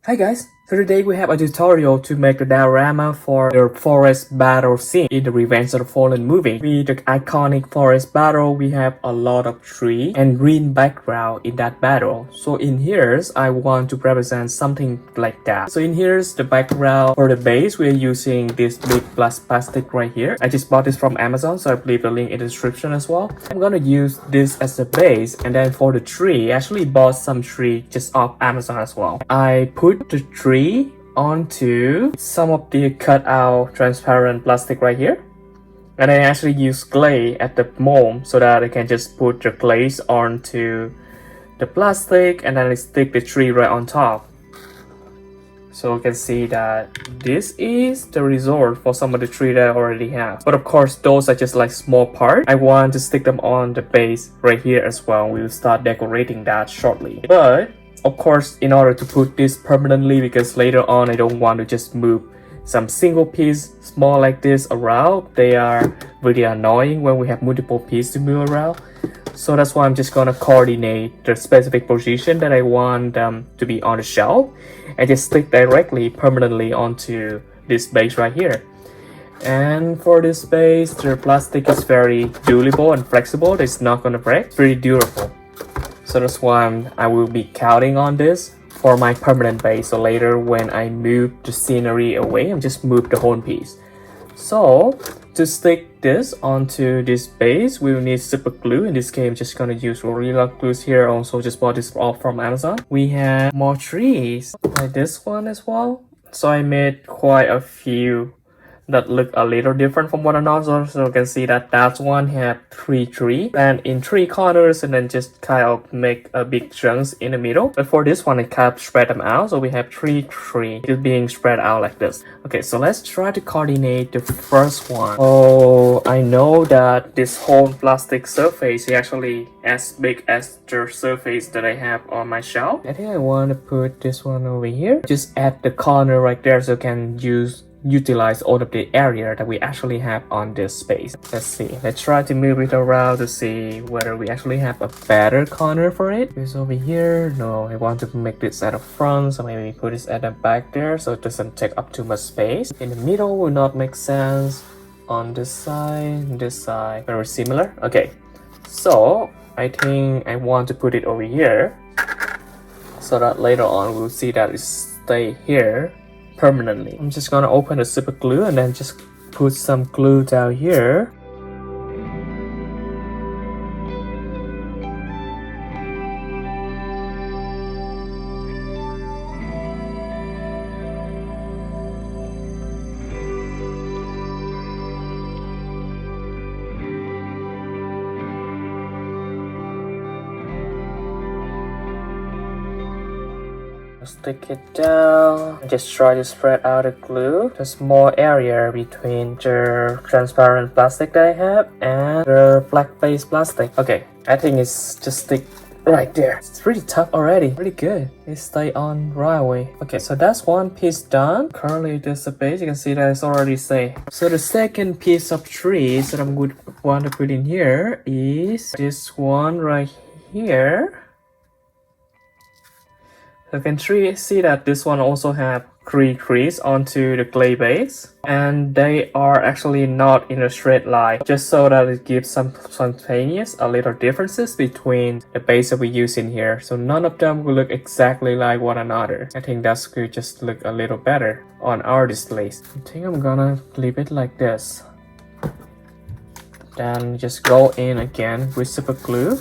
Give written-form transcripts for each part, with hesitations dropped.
Hi guys, so today we have a tutorial to make the diorama for the forest battle scene in the Revenge of the Fallen movie. With the iconic forest battle, we have a lot of tree and green background in that battle. So in here, I want to represent something like that. So in here's the background. For the base, we're using this big plastic right here. I just bought this from Amazon, so I leave the link in the description as well. I'm gonna use this as the base, and then for the tree, I actually bought some tree just off Amazon as well. I put the tree onto some of the cut out transparent plastic right here, and I actually use clay at the mold so that I can just put the glaze onto the plastic and then I stick the tree right on top. So you can see that this is the result for some of the tree that I already have. But of course, those are just like small parts. I want to stick them on the base right here as well. We'll start decorating that shortly. But of course, in order to put this permanently, because later on I don't want to just move some single piece small like this around. They are really annoying when we have multiple pieces to move around. So that's why I'm just gonna coordinate the specific position that I want them to be on the shelf and just stick directly permanently onto this base right here. And for this base, the plastic is very durable and flexible. It's not gonna break. It's pretty durable. So that's why I will be counting on this for my permanent base. So later when I move the scenery away, I'm just move the whole piece. So to stick this onto this base, we will need super glue. In this case, I'm just gonna use Gorilla Glues here. Also just bought this all from Amazon. We have more trees like this one as well. So I made quite a few that look a little different from one another. So you can see that that one have 3 trees and in 3 corners, and then just kind of make a big chunks in the middle. But for this one, I kind of spread them out, so we have 3 trees just being spread out like this. Okay, so let's try to coordinate the first one. Oh, I know that this whole plastic surface is actually as big as the surface that I have on my shelf. I think I want to put this one over here. Just add the corner right there so you can utilize all of the area that we actually have on this space. Let's see. Let's try to move it around to see whether we actually have a better corner for it. It's over here. No, I want to make this at the front, so maybe put this at the back there so it doesn't take up too much space. In the middle will not make sense. On this side, very similar. Okay, so I think I want to put it over here so that later on we'll see that it stay here permanently. I'm just gonna open the super glue and then just put some glue down here. Stick it down. Just try to spread out the glue. There's more area between the transparent plastic that I have and the black base plastic. Okay, I think it's just stick right there. It's pretty tough already. Pretty good. It stay on right away. Okay, so that's one piece done. Currently there's a base. You can see that it's already safe. So the second piece of trees that I'm going to want to put in here is this one right here. You can see that this one also have 3 trees onto the clay base, and they are actually not in a straight line, just so that it gives some spontaneous a little differences between the base that we use in here. So none of them will look exactly like one another. I think that's could just look a little better on our displays. I think I'm gonna leave it like this. Then just go in again with super glue.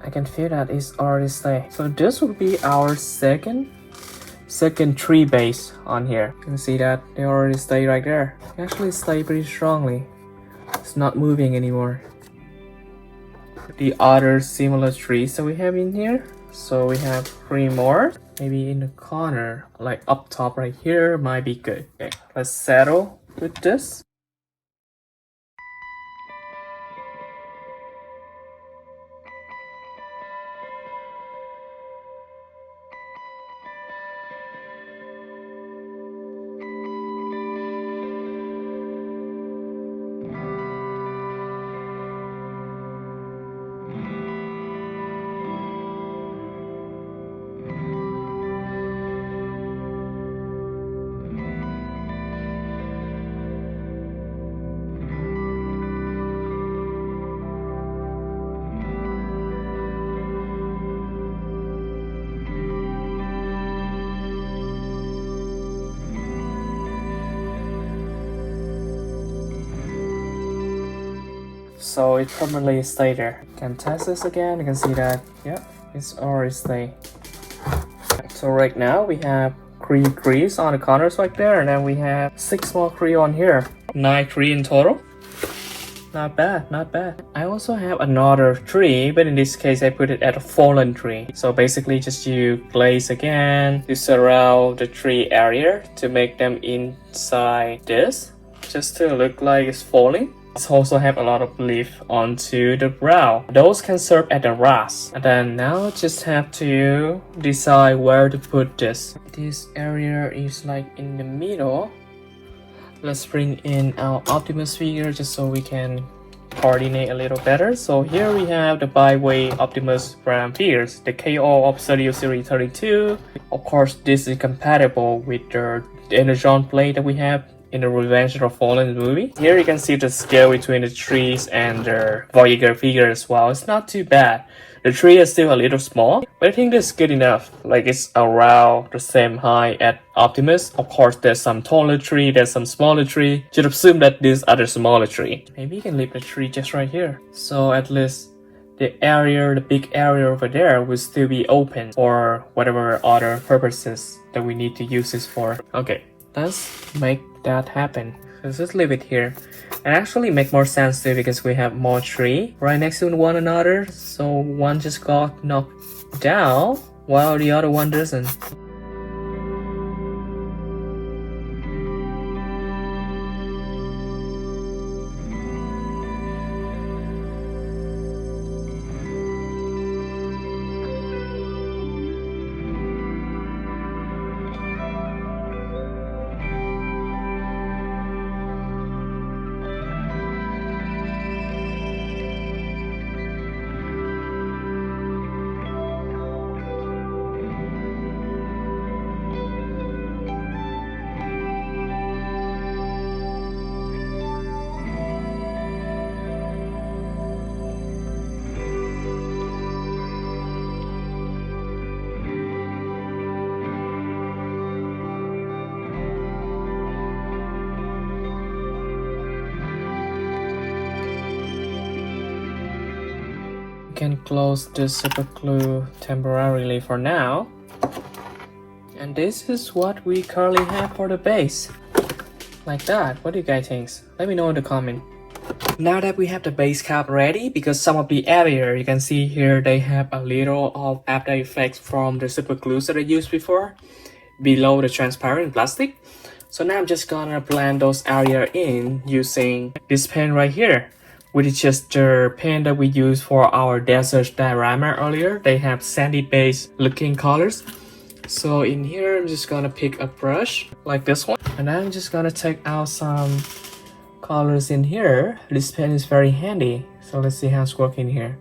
I can feel that it's already stay. So this will be our second tree base on here. You can see that they already stay right there. They actually stay pretty strongly. It's not moving anymore. The other similar trees that we have in here. So we have 3 more. Maybe in the corner, like up top right here, might be good. Okay, let's settle with this. So it permanently stay there. Can test this again. You can see that, yeah, it's already stay. So right now we have 3 trees on the corners right there, and then we have 6 more trees on here. 9 trees in total. Not bad, not bad. I also have another tree, but in this case I put it at a fallen tree. So basically just use glaze again to surround the tree area to make them inside this, just to look like it's falling. It also have a lot of leaf onto the ground. Those can serve as a rust. And then now just have to decide where to put this. This area is like in the middle. Let's bring in our Optimus figure just so we can coordinate a little better. So here we have the byway Optimus Prime figures, the KO of Studio Series 32. Of course, this is compatible with the Energon plate that we have in the Revenge of the Fallen movie. Here you can see the scale between the trees and the Voyager figure as well. It's not too bad. The tree is still a little small, but I think that's good enough. Like it's around the same height as Optimus. Of course, there's some taller tree, there's some smaller tree. Should assume that these are the smaller tree. Maybe you can leave the tree just right here. So at least the area, the big area over there will still be open for whatever other purposes that we need to use this for. Okay, let's make that happen. Let's just leave it here. It actually make more sense too because we have more tree right next to one another. So one just got knocked down while the other one doesn't. Can close the super glue temporarily for now. And this is what we currently have for the base. Like that. What do you guys think? Let me know in the comment. Now that we have the base cap ready, because some of the area you can see here they have a little of after effects from the super glues that I used before below the transparent plastic. So now I'm just gonna blend those area in using this pen right here, which is just the pen that we used for our desert diorama earlier. They have sandy base looking colors. So in here, I'm just gonna pick a brush like this one. And I'm just gonna take out some colors in here. This pen is very handy. So let's see how it's working here.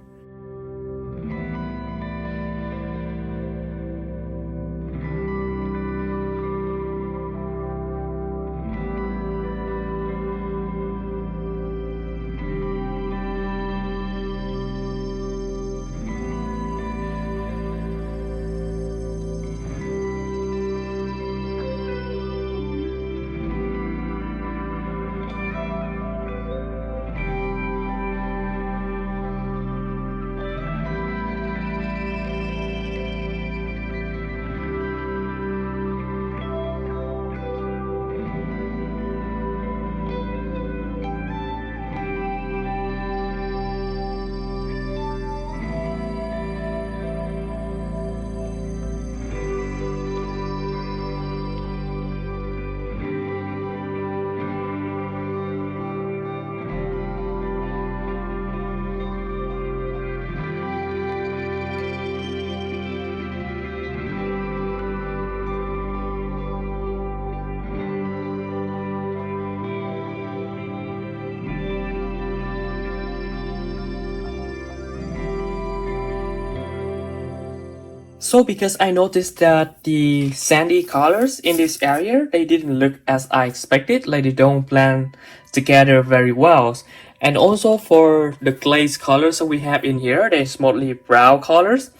So because I noticed that the sandy colors in this area, they didn't look as I expected, like they don't blend together very well. And also for the glaze colors that we have in here, there's mostly brown colors.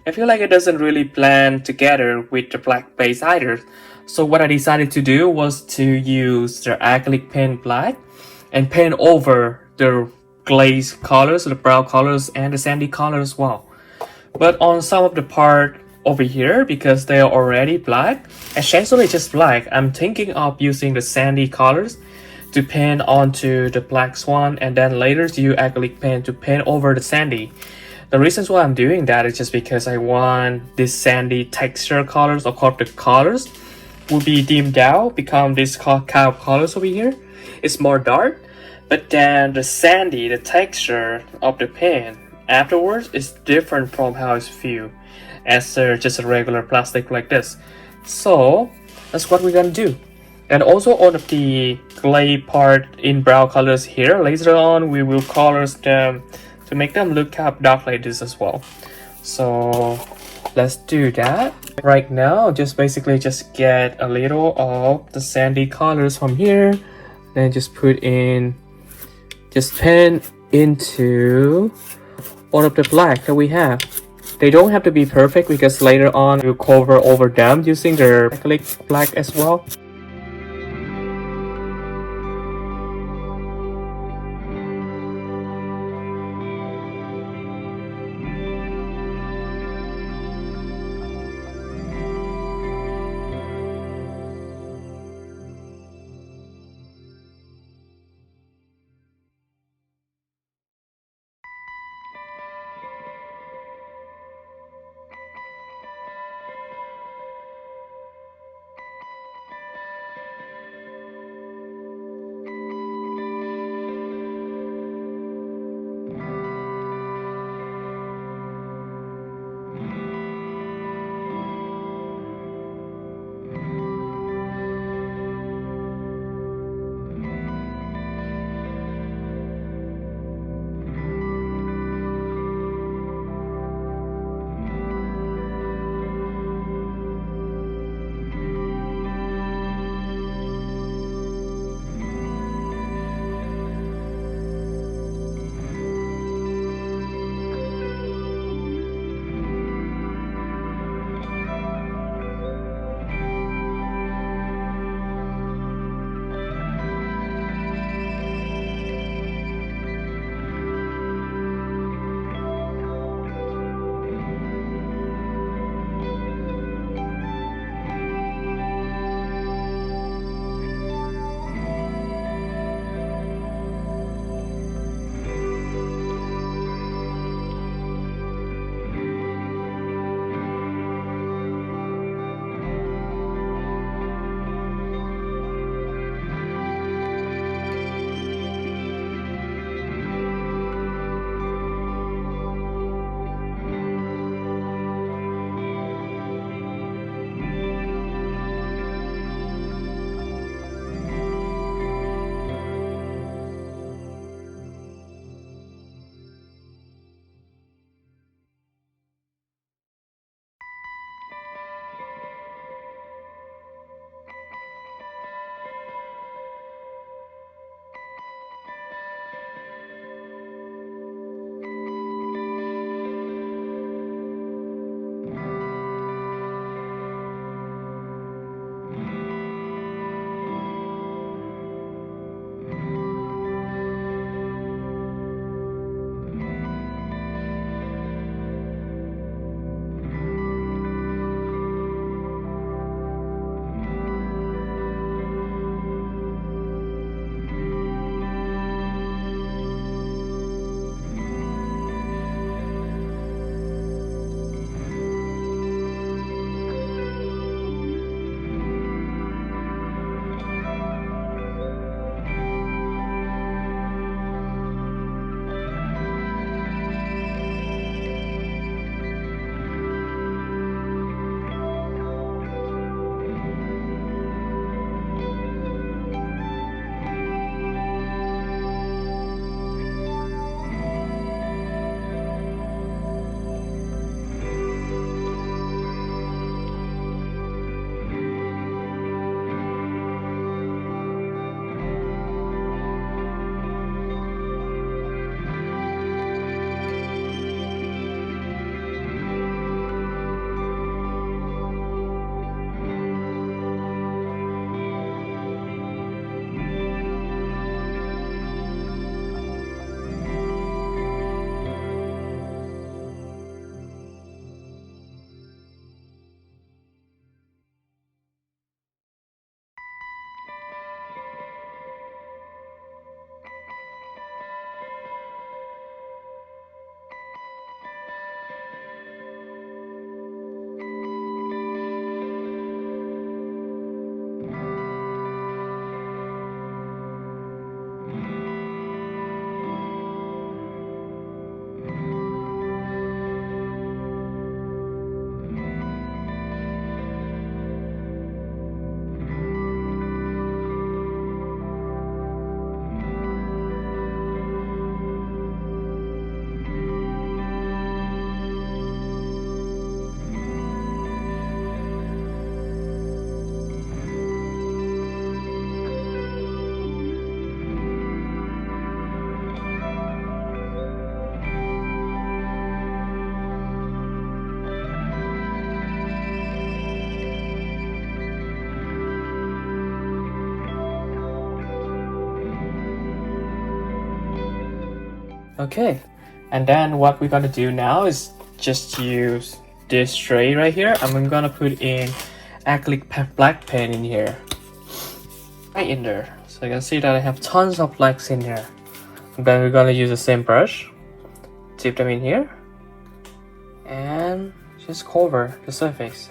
I feel like it doesn't really blend together with the black base either. So what I decided to do was to use the acrylic paint black and paint over the glaze colors, the brown colors and the sandy colors as well. But on some of the part over here, because they are already black, essentially just black, I'm thinking of using the sandy colors to paint onto the black one and then later to use acrylic paint to paint over the sandy. The reasons why I'm doing that is just because I want this sandy texture colors or called the colors will be dimmed down, become this kind of colors over here. It's more dark, but then the sandy, the texture of the paint afterwards is different from how it's feel as just a regular plastic like this. So that's what we're gonna do. And also on the clay part in brown colors here, later on we will colors them to make them look kind of dark like this as well. So let's do that. Right now, just basically just get a little of the sandy colors from here, then just put in, just paint into all of the black that we have. They don't have to be perfect because later on we'll cover over them using the acrylic black as well. Okay, and then what we're gonna do now is just use this tray right here. I'm gonna put in acrylic black paint in here, right in there. So you can see that I have tons of blacks in here. And then we're gonna use the same brush, dip them in here, and just cover the surface.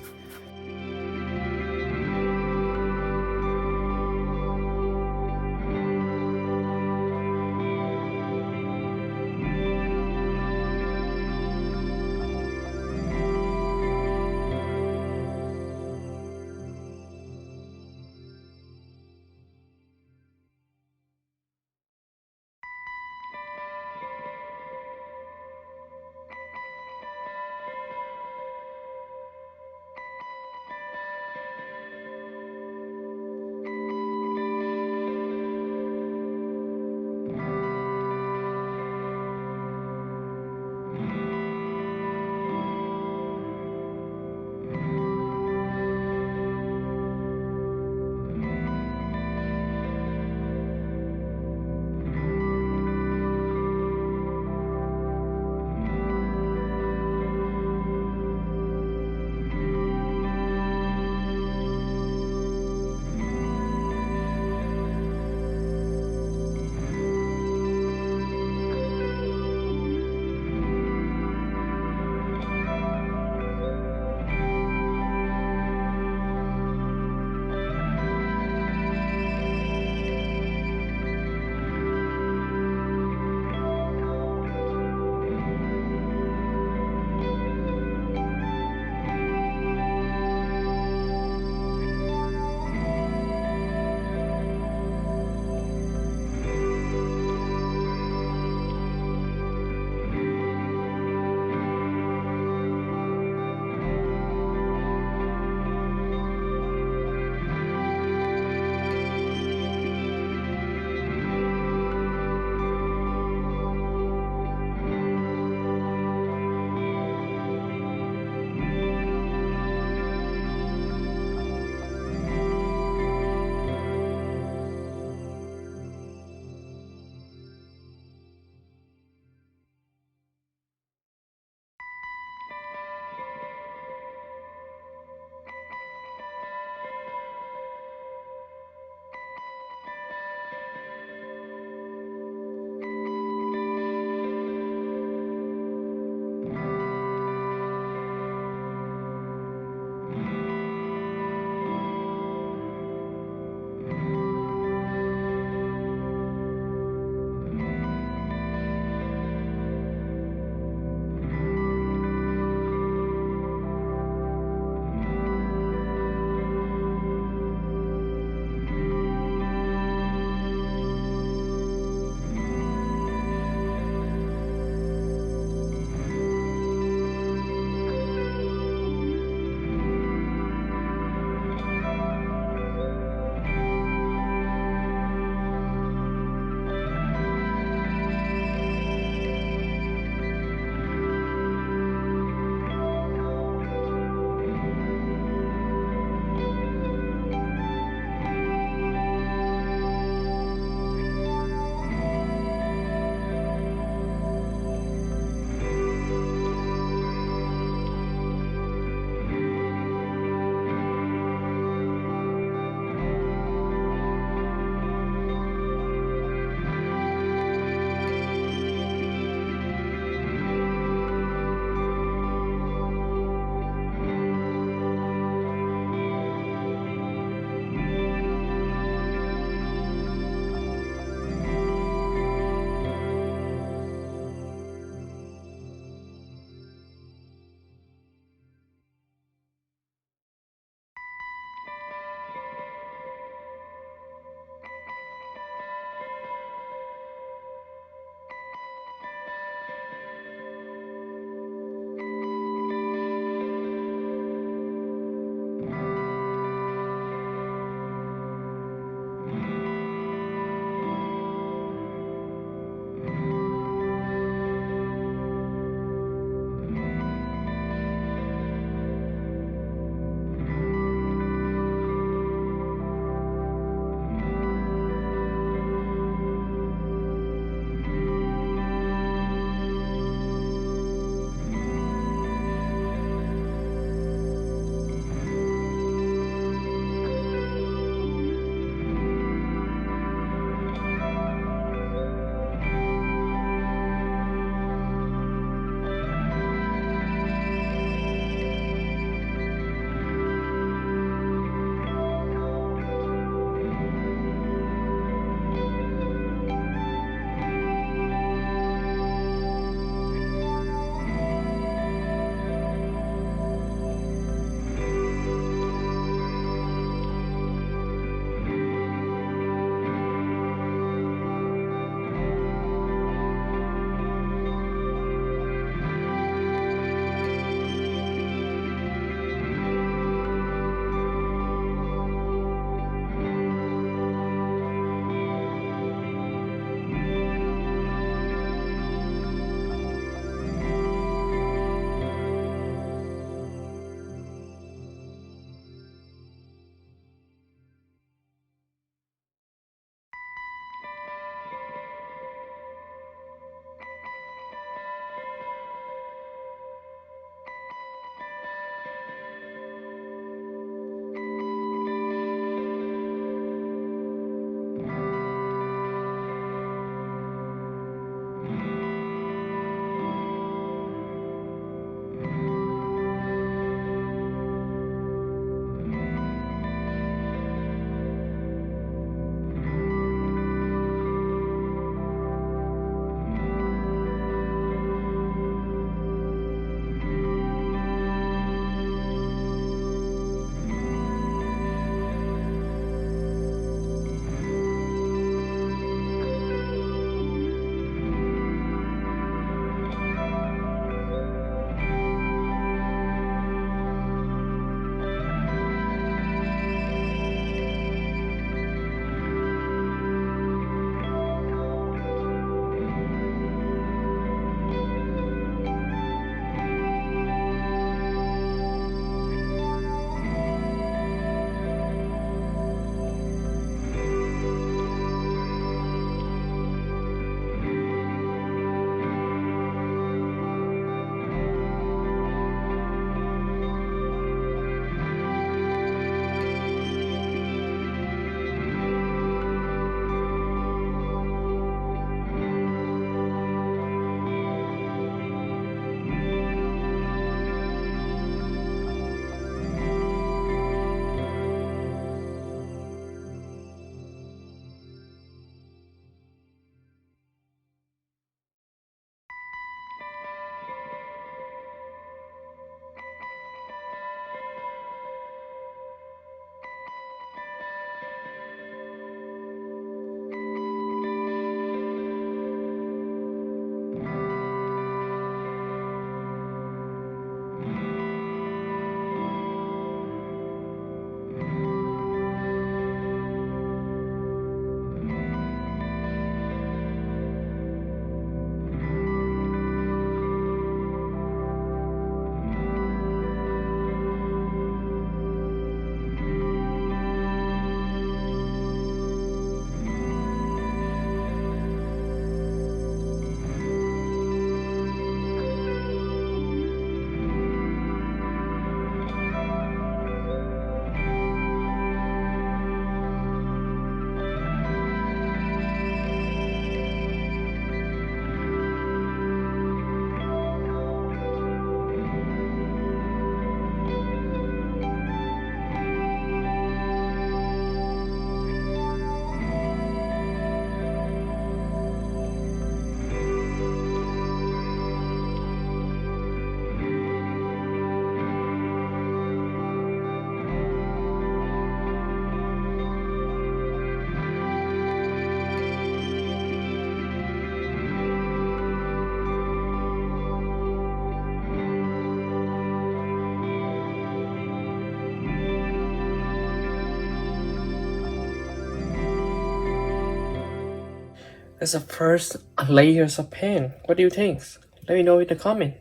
That's the first layers of paint. What do you think? Let me know in the comment.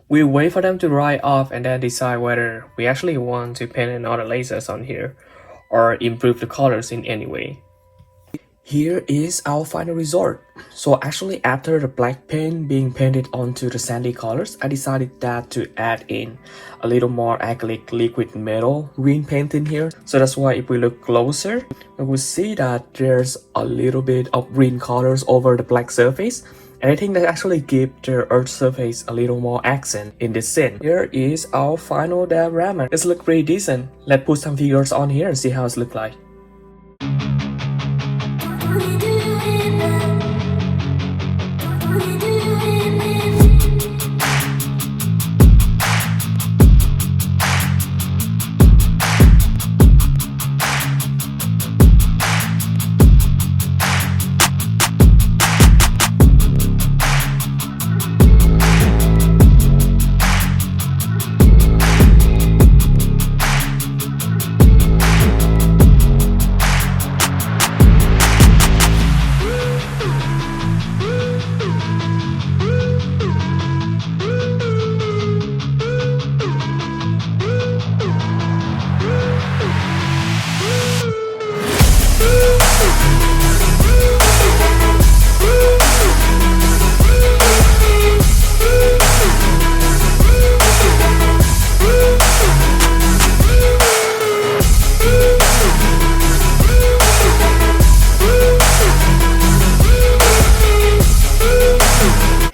We wait for them to dry off and then decide whether we actually want to paint another lasers on here or improve the colors in any way. Here is our final result. So actually after the black paint being painted onto the sandy colors, I decided that to add in a little more acrylic liquid metal green paint in here. So that's why if we look closer, we will see that there's a little bit of green colors over the black surface. And I think that actually gives the earth surface a little more accent in this scene. Here is our final diorama. It's look pretty decent. Let's put some figures on here and see how it looks like.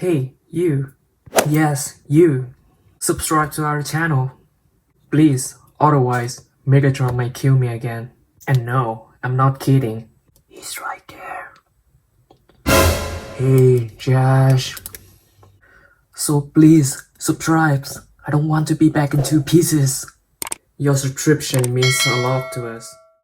Hey, you. Yes, you. Subscribe to our channel. Please, otherwise, Megatron might kill me again. And no, I'm not kidding. He's right there. Hey, Josh. So please, subscribe. I don't want to be back in 2 pieces. Your subscription means a lot to us.